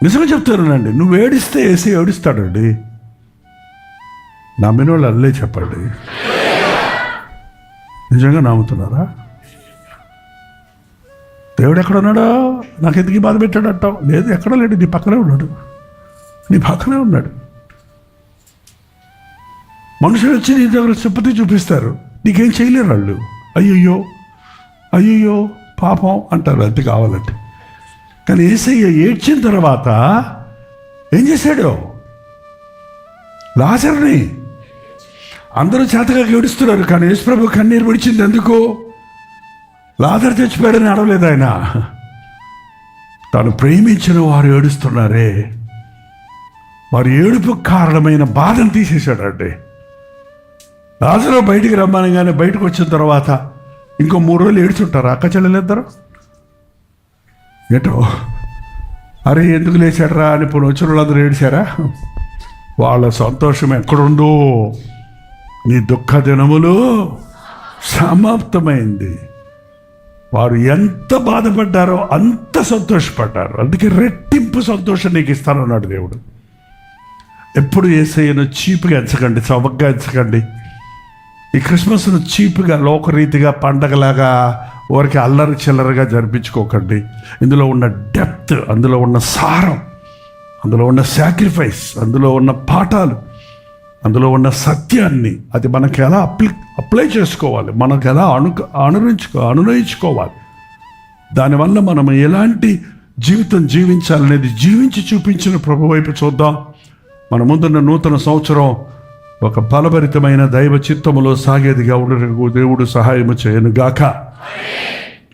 నిజంగా చెప్తానండి, నువ్వు ఏడిస్తే వేసి ఏడుస్తాడండి. నమ్మిన వాళ్ళు అల్లే చెప్పండి. నిజంగా నమ్ముతున్నారా? దేవుడు ఎక్కడ ఉన్నాడో, నాకు ఎందుకు బాధ పెట్టాడు అంటావు? లేదు, ఎక్కడ లేడు, నీ పక్కనే ఉన్నాడు, నీ పక్కనే ఉన్నాడు. మనుషులు వచ్చి నీ దగ్గర సింపతి చూపిస్తారు, నీకేం చేయలేరు వాళ్ళు. అయ్యయ్యో అయ్యయ్యో పాపం అంటారు, అంతే కావాలంటే. కానీ యేసయ్య ఏడ్చిన తర్వాత ఏం చేశాడు? లాజరుని అందరూ చేతగా ఏడుస్తున్నారు, కానీ యేసుప్రభు కన్నీరు విడిచింది ఎందుకు? లాజరు చచ్చిపోయాడని అడవలేదు ఆయన. తాను ప్రేమించిన వారు ఏడుస్తున్నారే, వారి ఏడుపు కారణమైన బాధను తీసేశాడండి. లాజరు బయటికి రమ్మనగానే బయటకు వచ్చిన తర్వాత ఇంకో 3 రోజులు ఏడుచుంటారు అక్క చెల్లెలిద్దరు. ఏటో అరే ఎందుకు లేచాడరా అని ఇప్పుడు వచ్చిన వాళ్ళందరూ ఏడిచారా? వాళ్ళ సంతోషం ఎక్కడుందో, నీ దుఃఖ దినములు సమాప్తమైంది. వారు ఎంత బాధపడ్డారో అంత సంతోషపడ్డారు. అందుకే రెట్టింపు సంతోషం నీకు ఇస్తానన్నాడు దేవుడు. ఎప్పుడు యేసయ్యను చీపుగా ఎంచకండి, చవకగా ఎంచకండి. ఈ క్రిస్మస్ను చీపుగా లోకరీతిగా పండగలాగా ఊరికి అల్లరి చిల్లరగా జరిపించుకోకండి. ఇందులో ఉన్న డెప్త్, అందులో ఉన్న సారం, అందులో ఉన్న సాక్రిఫైస్, అందులో ఉన్న పాఠాలు, అందులో ఉన్న సత్యాన్ని అది మనకి ఎలా అప్లై చేసుకోవాలి, మనకు ఎలా అనునయించుకోవాలి, దానివల్ల మనం ఎలాంటి జీవితం జీవించాలనేది జీవించి చూపించిన ప్రభు వైపు చూద్దాం. మన ముందున్న నూతన సంవత్సరం ఒక ఫలభరితమైన దైవ చిత్తములో సాగేదిగా ఉండటకు దేవుడు సహాయము చేయను గాక.